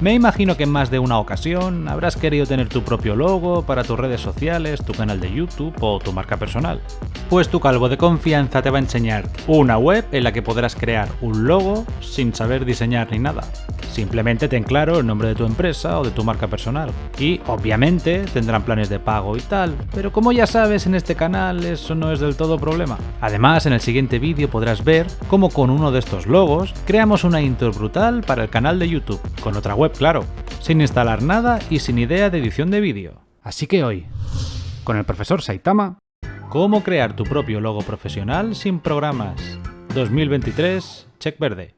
Me imagino que en más de una ocasión habrás querido tener tu propio logo para tus redes sociales, tu canal de YouTube o tu marca personal. Pues tu calvo de confianza te va a enseñar una web en la que podrás crear un logo sin saber diseñar ni nada. Simplemente ten claro el nombre de tu empresa o de tu marca personal. Y obviamente tendrán planes de pago y tal, pero como ya sabes, en este canal eso no es del todo problema. Además, en el siguiente vídeo podrás ver cómo con uno de estos logos creamos una intro brutal para el canal de YouTube, con otra web claro, sin instalar nada y sin idea de edición de vídeo. Así que hoy, con el profesor Saitama, ¿cómo crear tu propio logo profesional sin programas? 2023, check verde.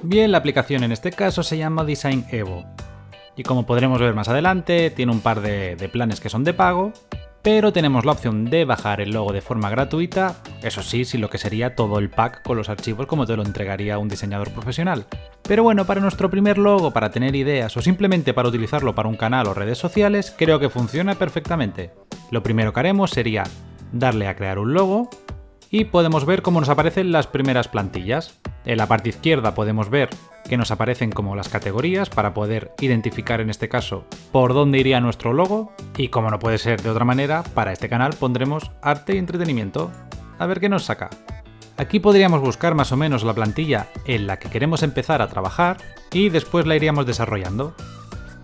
Bien, la aplicación en este caso se llama Design Evo y como podremos ver más adelante tiene un par de planes que son de pago, pero tenemos la opción de bajar el logo de forma gratuita, eso sí, sin lo que sería todo el pack con los archivos como te lo entregaría un diseñador profesional. Pero bueno, para nuestro primer logo, para tener ideas o simplemente para utilizarlo para un canal o redes sociales, creo que funciona perfectamente. Lo primero que haremos sería darle a crear un logo y podemos ver cómo nos aparecen las primeras plantillas. En la parte izquierda podemos ver que nos aparecen como las categorías para poder identificar en este caso por dónde iría nuestro logo y como no puede ser de otra manera, para este canal pondremos arte y entretenimiento. A ver qué nos saca. Aquí podríamos buscar más o menos la plantilla en la que queremos empezar a trabajar y después la iríamos desarrollando.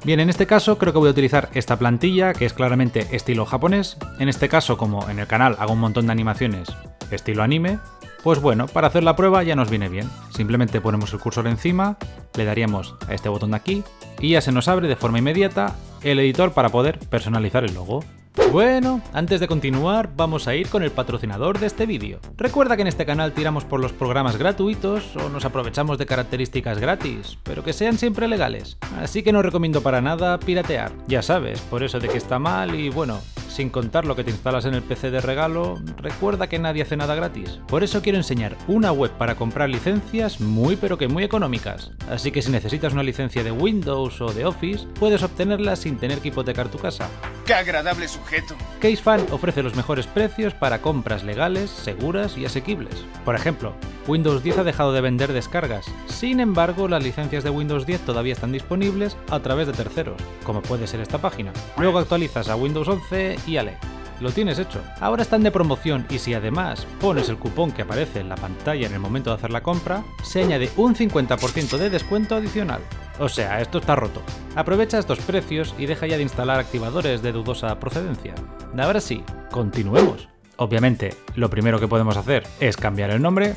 Bien, en este caso creo que voy a utilizar esta plantilla que es claramente estilo japonés. En este caso, como en el canal hago un montón de animaciones estilo anime, pues bueno, para hacer la prueba ya nos viene bien. Simplemente ponemos el cursor encima, le daríamos a este botón de aquí y ya se nos abre de forma inmediata el editor para poder personalizar el logo. Bueno, antes de continuar vamos a ir con el patrocinador de este vídeo. Recuerda que en este canal tiramos por los programas gratuitos o nos aprovechamos de características gratis, pero que sean siempre legales. Así que no recomiendo para nada piratear. Ya sabes, por eso de que está mal y bueno, sin contar lo que te instalas en el PC de regalo, recuerda que nadie hace nada gratis. Por eso quiero enseñar una web para comprar licencias muy pero que muy económicas. Así que si necesitas una licencia de Windows o de Office, puedes obtenerla sin tener que hipotecar tu casa. ¡Qué agradable sujeto! CaseFan ofrece los mejores precios para compras legales, seguras y asequibles. Por ejemplo, Windows 10 ha dejado de vender descargas. Sin embargo, las licencias de Windows 10 todavía están disponibles a través de terceros, como puede ser esta página. Luego actualizas a Windows 11 y ale, lo tienes hecho. Ahora están de promoción y si además pones el cupón que aparece en la pantalla en el momento de hacer la compra, se añade un 50% de descuento adicional. O sea, esto está roto. Aprovecha estos precios y deja ya de instalar activadores de dudosa procedencia. Ahora sí, continuemos. Obviamente, lo primero que podemos hacer es cambiar el nombre.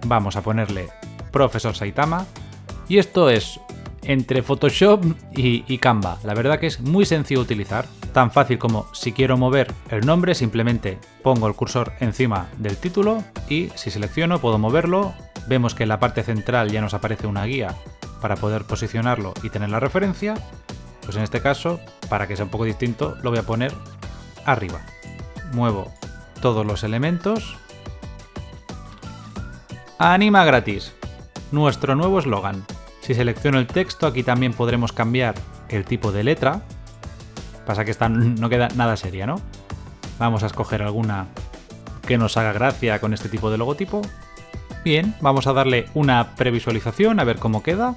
Vamos a ponerle Profesor Saitama. Y esto es entre Photoshop y Canva. La verdad que es muy sencillo de utilizar. Tan fácil como si quiero mover el nombre, simplemente pongo el cursor encima del título y si selecciono puedo moverlo. Vemos que en la parte central ya nos aparece una guía para poder posicionarlo y tener la referencia. Pues en este caso, para que sea un poco distinto, lo voy a poner arriba. Muevo todos los elementos. Anima gratis. Nuestro nuevo eslogan. Si selecciono el texto, aquí también podremos cambiar el tipo de letra. Pasa que esta no queda nada seria, ¿no? Vamos a escoger alguna que nos haga gracia con este tipo de logotipo. Bien, vamos a darle una previsualización a ver cómo queda.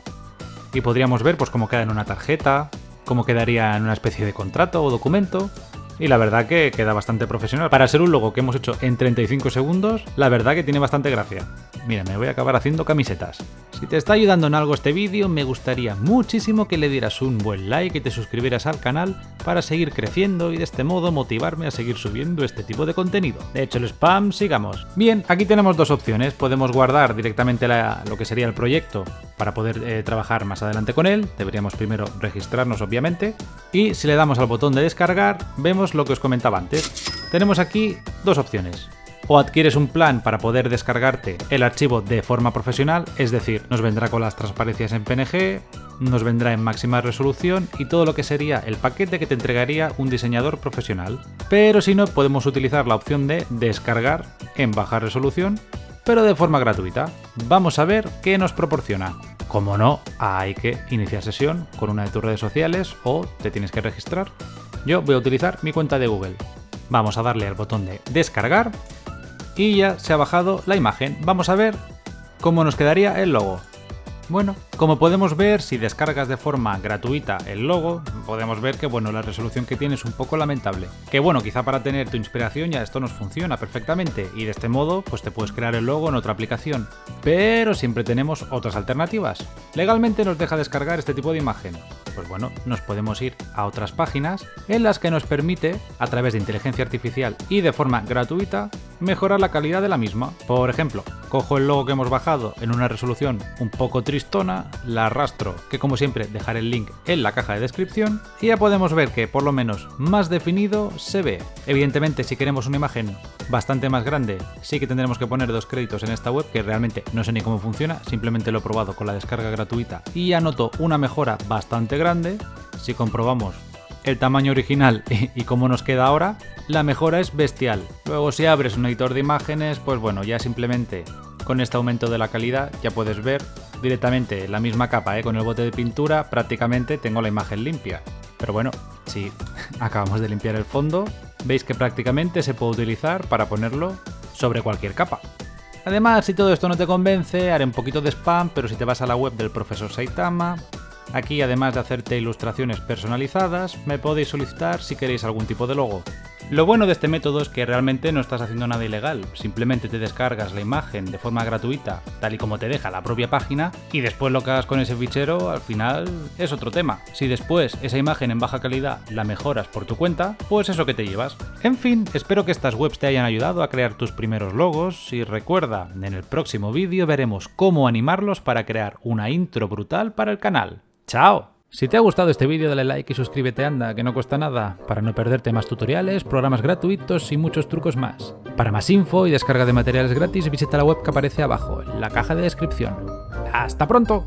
Y podríamos ver pues cómo queda en una tarjeta, cómo quedaría en una especie de contrato o documento. Y la verdad que queda bastante profesional. Para ser un logo que hemos hecho en 35 segundos, la verdad que tiene bastante gracia. Mira, me voy a acabar haciendo camisetas. Si te está ayudando en algo este vídeo, me gustaría muchísimo que le dieras un buen like y te suscribieras al canal para seguir creciendo y de este modo motivarme a seguir subiendo este tipo de contenido. De hecho, el spam, sigamos. Bien, aquí tenemos dos opciones. Podemos guardar directamente lo que sería el proyecto para poder trabajar más adelante con él. Deberíamos primero registrarnos, obviamente. Y si le damos al botón de descargar, vemos lo que os comentaba antes. Tenemos aquí dos opciones. O adquieres un plan para poder descargarte el archivo de forma profesional, es decir, nos vendrá con las transparencias en PNG, nos vendrá en máxima resolución y todo lo que sería el paquete que te entregaría un diseñador profesional. Pero si no, podemos utilizar la opción de descargar en baja resolución, pero de forma gratuita. Vamos a ver qué nos proporciona. Como no, hay que iniciar sesión con una de tus redes sociales o te tienes que registrar. Yo voy a utilizar mi cuenta de Google. Vamos a darle al botón de descargar. Y ya se ha bajado la imagen. Vamos a ver cómo nos quedaría el logo. Bueno, como podemos ver, si descargas de forma gratuita el logo, podemos ver que la resolución que tiene es un poco lamentable. Que quizá para tener tu inspiración ya esto nos funciona perfectamente y de este modo pues te puedes crear el logo en otra aplicación. Pero siempre tenemos otras alternativas. Legalmente nos deja descargar este tipo de imagen. Pues nos podemos ir a otras páginas en las que nos permite, a través de inteligencia artificial y de forma gratuita, mejorar la calidad de la misma. Por ejemplo, cojo el logo que hemos bajado en una resolución un poco tristona, la arrastro, que como siempre dejaré el link en la caja de descripción, y ya podemos ver que por lo menos más definido se ve. Evidentemente, si queremos una imagen bastante más grande, sí que tendremos que poner 2 créditos en esta web, que realmente no sé ni cómo funciona, simplemente lo he probado con la descarga gratuita y ya noto una mejora bastante grande. Si comprobamos el tamaño original y cómo nos queda ahora, la mejora es bestial. Luego si abres un editor de imágenes, pues ya simplemente con este aumento de la calidad ya puedes ver directamente la misma capa, con el bote de pintura prácticamente tengo la imagen limpia. Pero si acabamos de limpiar el fondo, veis que prácticamente se puede utilizar para ponerlo sobre cualquier capa. Además, si todo esto no te convence, haré un poquito de spam, pero si te vas a la web del profesor Saitama, aquí además de hacerte ilustraciones personalizadas, me podéis solicitar si queréis algún tipo de logo. Lo bueno de este método es que realmente no estás haciendo nada ilegal, simplemente te descargas la imagen de forma gratuita, tal y como te deja la propia página, y después lo que hagas con ese fichero al final es otro tema. Si después esa imagen en baja calidad la mejoras por tu cuenta, pues eso que te llevas. En fin, espero que estas webs te hayan ayudado a crear tus primeros logos, y recuerda, en el próximo vídeo veremos cómo animarlos para crear una intro brutal para el canal. ¡Chao! Si te ha gustado este vídeo dale like y suscríbete, anda, que no cuesta nada, para no perderte más tutoriales, programas gratuitos y muchos trucos más. Para más info y descarga de materiales gratis visita la web que aparece abajo, en la caja de descripción. ¡Hasta pronto!